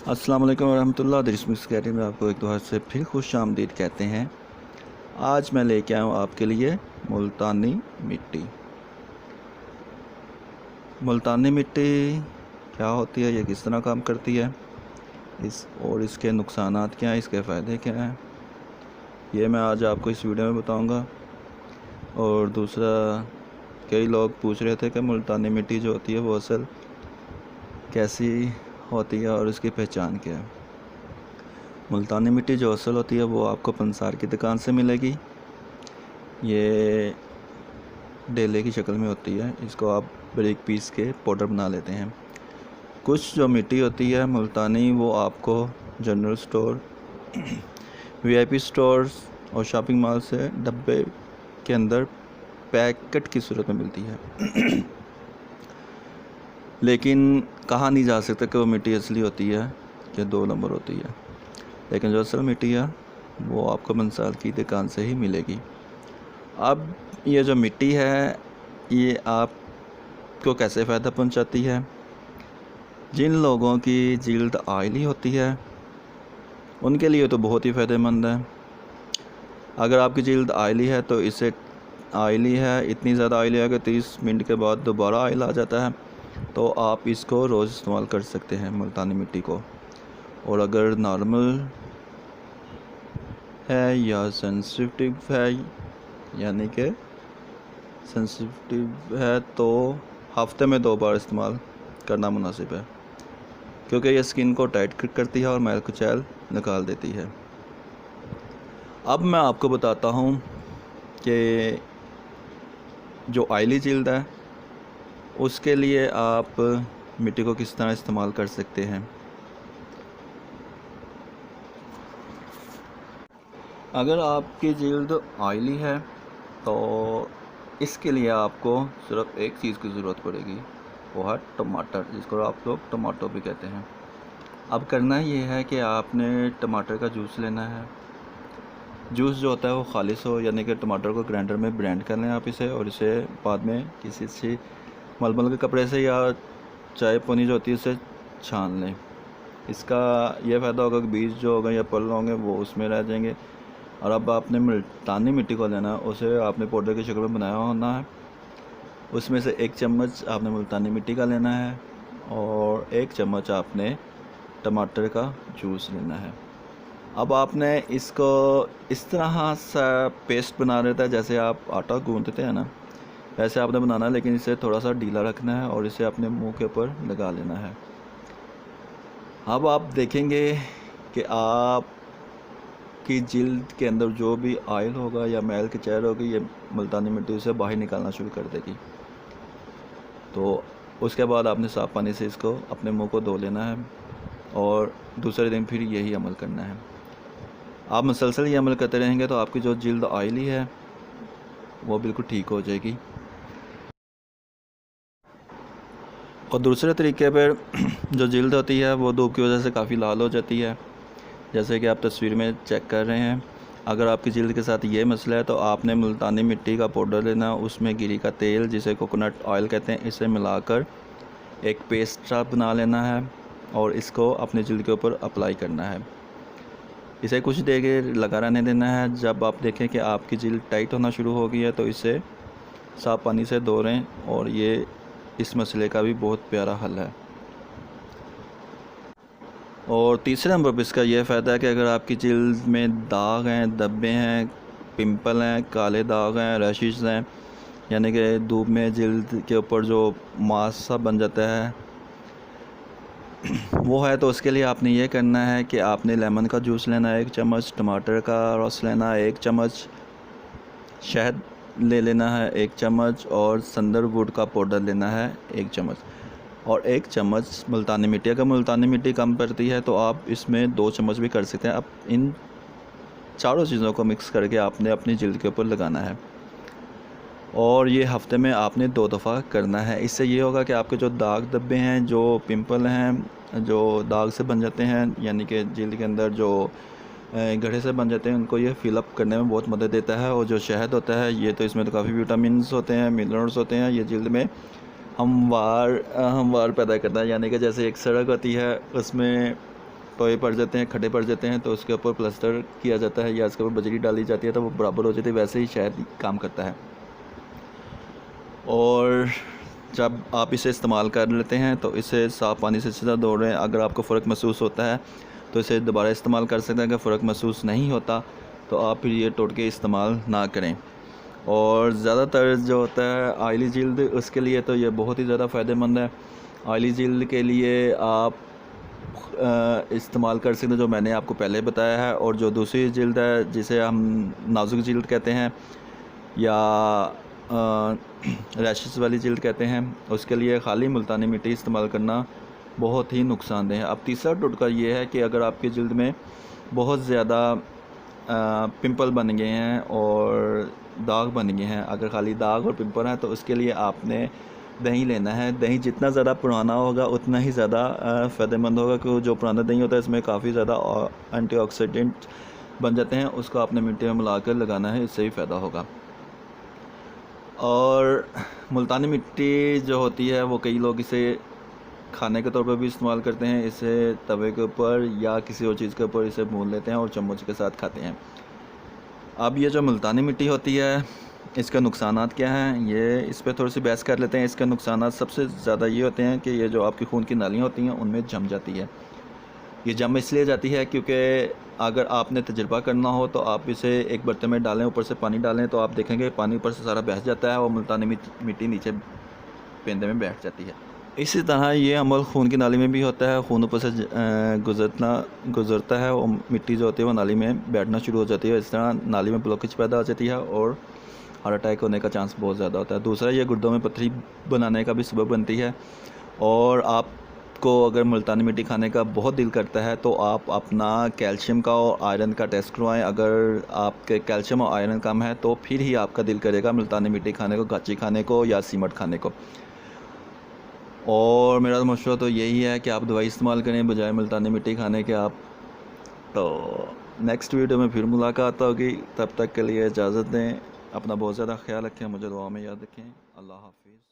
अस्सलाम वालेकुम रहमतुल्लाह। दिसमिस कैरी में आपको एक बार से फिर खुश आमदीद कहते हैं। आज मैं लेके आया हूँ आपके लिए मुल्तानी मिट्टी। मुल्तानी मिट्टी क्या होती है, ये किस तरह काम करती है, इसके नुकसानात क्या हैं, इसके फ़ायदे क्या हैं, ये मैं आज आपको इस वीडियो में बताऊँगा। और दूसरा, कई लोग पूछ रहे थे कि मुल्तानी मिट्टी जो होती है वो असल कैसी होती है और इसकी पहचान क्या है। मुल्तानी मिट्टी जो असल होती है वो आपको पंसार की दुकान से मिलेगी। ये डेले की शक्ल में होती है, इसको आप बारीक पीस के पाउडर बना लेते हैं। कुछ जो मिट्टी होती है मुल्तानी वो आपको जनरल स्टोर, वीआईपी स्टोर्स और शॉपिंग मॉल से डब्बे के अंदर पैकेट की सूरत में मिलती है। लेकिन कहा नहीं जा सकता कि वो मिट्टी असली होती है या 2 नंबर होती है। लेकिन जो असल मिट्टी है वो आपको पंसार की दुकान से ही मिलेगी। अब ये जो मिट्टी है ये आपको कैसे फ़ायदा पहुंचाती है। जिन लोगों की जिल्द ऑयली होती है उनके लिए तो बहुत ही फ़ायदेमंद है। अगर आपकी जिल्द ऑयली है तो इसे ऑयली है, इतनी ज़्यादा ऑयली है कि 30 मिनट के बाद दोबारा ऑयल आ जाता है, तो आप इसको रोज़ इस्तेमाल कर सकते हैं मुल्तानी मिट्टी को। और अगर नॉर्मल है या सेंसिटिव है, यानी कि सेंसिटिव है, तो हफ्ते में 2 बार इस्तेमाल करना मुनासिब है, क्योंकि ये स्किन को टाइट करती है और मैल कुचैल निकाल देती है। अब मैं आपको बताता हूँ कि जो ऑयली जिल्द है उसके लिए आप मिट्टी को किस तरह इस्तेमाल कर सकते हैं। अगर आपकी जिल्द ऑयली है तो इसके लिए आपको सिर्फ एक चीज़ की ज़रूरत पड़ेगी, वो है टमाटर, जिसको आप लोग टमाटो भी कहते हैं। अब करना ये है कि आपने टमाटर का जूस लेना है। जूस जो होता है वो खालिस हो, यानी कि टमाटर को ग्राइंडर में ब्लेंड कर लें आप इसे, और इसे बाद में किसी से मलमल के कपड़े से या चाय पन्नी जो होती है उसे छान लें। इसका यह फ़ायदा होगा कि बीज जो होगा या पल होंगे वो उसमें रह जाएंगे। और अब आपने मुल्तानी मिट्टी को लेना है, उसे आपने पाउडर की शक्ल में बनाया होना है। उसमें से 1 चम्मच आपने मुल्तानी मिट्टी का लेना है और 1 चम्मच आपने टमाटर का जूस लेना है। अब आपने इसको इस तरह सा पेस्ट बना रहता है जैसे आप आटा गूंदते हैं ना, वैसे आपने बनाना है, लेकिन इसे थोड़ा सा ढीला रखना है और इसे अपने मुंह के ऊपर लगा लेना है। अब आप देखेंगे कि आपकी जिल्द के अंदर जो भी ऑयल होगा या मैल की चेहरे होगी, ये मुल्तानी मिट्टी उसे बाहर निकालना शुरू कर देगी। तो उसके बाद आपने साफ़ पानी से इसको अपने मुंह को धो लेना है और दूसरे दिन फिर यही अमल करना है। आप मुसलसल ये अमल करते रहेंगे तो आपकी जो जिल्द ऑयली है वो बिल्कुल ठीक हो जाएगी। और दूसरे तरीके पर जो जिल्द होती है वो धूप की वजह से काफ़ी लाल हो जाती है, जैसे कि आप तस्वीर में चेक कर रहे हैं। अगर आपकी जिल्द के साथ ये मसला है तो आपने मुल्तानी मिट्टी का पाउडर लेना, उसमें गिरी का तेल जिसे कोकोनट ऑयल कहते हैं, इसे मिलाकर एक पेस्ट बना लेना है और इसको अपनी जिल्द के ऊपर अप्लाई करना है। इसे कुछ देर लगा रहने देना है। जब आप देखें कि आपकी जिल्द टाइट होना शुरू हो गई है तो इसे साफ़ पानी से धो लें, और ये इस मसले का भी बहुत प्यारा हल है। और तीसरे नंबर पर इसका यह फ़ायदा है कि अगर आपकी जिल्द में दाग हैं, धब्बे हैं, पिंपल हैं, काले दाग हैं, रैशेस हैं, यानी कि धूप में जिल्द के ऊपर जो मांस सा बन जाता है वो है, तो उसके लिए आपने ये करना है कि आपने लेमन का जूस लेना है 1 चम्मच, टमाटर का रस लेना है 1 चम्मच, शहद ले लेना है 1 चम्मच, और संदलवुड का पाउडर लेना है 1 चम्मच, और 1 चम्मच मुल्तानी मिट्टी। अगर मुल्तानी मिट्टी कम पड़ती है तो आप इसमें 2 चम्मच भी कर सकते हैं। अब इन चारों चीज़ों को मिक्स करके आपने अपनी जिल्द के ऊपर लगाना है, और ये हफ्ते में आपने 2 दफ़ा करना है। इससे ये होगा कि आपके जो दाग धब्बे हैं, जो पिंपल हैं, जो दाग से बन जाते हैं, यानी कि जिल्द के अंदर जो गड्ढे से बन जाते हैं, उनको ये फिलअप करने में बहुत मदद देता है। और जो शहद होता है ये तो इसमें तो काफ़ी विटामिन्स होते हैं, मिनरल्स होते हैं, ये जिल्द में हमवार पैदा करता है। यानी कि जैसे एक सड़क होती है उसमें टोए पड़ जाते हैं, खड्डे पड़ जाते हैं, तो उसके ऊपर प्लास्टर किया जाता है या उसके ऊपर बजरी डाली जाती है तो वो बराबर हो जाती है। वैसे ही शायद काम करता है। और जब आप इसे इस्तेमाल कर लेते हैं तो इसे साफ़ पानी से सीधा धो रहे हैं। अगर आपको फ़र्क महसूस होता है तो इसे दोबारा इस्तेमाल कर सकते हैं। अगर फ़र्क महसूस नहीं होता तो आप फिर ये टोटके इस्तेमाल ना करें। और ज़्यादातर जो होता है ऑयली जिल्द, उसके लिए तो ये बहुत ही ज़्यादा फ़ायदेमंद है। ऑयली जिल्द के लिए आप इस्तेमाल कर सकते हैं जो मैंने आपको पहले बताया है। और जो दूसरी जिल्द है जिसे हम नाजुक जिल्द कहते हैं या रैशेस वाली जिल्द कहते हैं, उसके लिए खाली मुल्तानी मिट्टी इस्तेमाल करना बहुत ही नुकसानदेह है। अब तीसरा टोटका ये है कि अगर आपकी जिल्द में बहुत ज़्यादा पिंपल बन गए हैं और दाग बन गए हैं, अगर खाली दाग और पिंपल हैं तो उसके लिए आपने दही लेना है। दही जितना ज़्यादा पुराना होगा उतना ही ज़्यादा फ़ायदेमंद होगा, क्योंकि जो पुराना दही होता है इसमें काफ़ी ज़्यादा एंटीऑक्सीडेंट बन जाते हैं। उसको आपने मिट्टी में मिलाकर लगाना है, इससे ही फ़ायदा होगा। और मुल्तानी मिट्टी जो होती है वो कई लोग इसे खाने के तौर पर भी इस्तेमाल करते हैं। इसे तवे के ऊपर या किसी और चीज़ के ऊपर इसे भून लेते हैं और चम्मच के साथ खाते हैं। अब ये जो मुल्तानी मिट्टी होती है इसके नुकसानात क्या हैं, ये इस पर थोड़ी सी बहस कर लेते हैं। इसके नुकसानात सबसे ज़्यादा ये होते हैं कि ये जो आपकी खून की नालियाँ होती हैं उनमें जम जाती है। ये जम इसलिए जाती है क्योंकि अगर आपने तजुर्बा करना हो तो आप इसे एक बर्तन में डालें, ऊपर से पानी डालें तो आप देखेंगे पानी ऊपर से सारा बह जाता है और मुल्तानी मिट्टी नीचे पेंदे में बैठ जाती है। इसी तरह ये अमल खून की नाली में भी होता है। खून ऊपर से गुज़रता है और मिट्टी जो होती है वो नाली में बैठना शुरू हो जाती है। इस तरह नाली में ब्लॉकेज पैदा हो जाती है और हार्ट अटैक होने का चांस बहुत ज़्यादा होता है। दूसरा, ये गुर्दों में पथरी बनाने का भी सबब बनती है। और आपको अगर मुल्तानी मिट्टी खाने का बहुत दिल करता है तो आप अपना कैल्शियम का और आयरन का टेस्ट करवाएं। अगर आपके कैल्शियम और आयरन कम है तो फिर ही आपका दिल करेगा मुल्तानी मिट्टी खाने को, गाची खाने को या सीमट खाने को। और मेरा तो मशवरा तो यही है कि आप दवाई इस्तेमाल करें बजाय मुल्तानी मिट्टी खाने के। आप तो नेक्स्ट वीडियो में फिर मुलाकात होगी, तब तक के लिए इजाज़त दें। अपना बहुत ज़्यादा ख्याल रखें, मुझे दुआ में याद रखें। अल्लाह हाफ़िज़।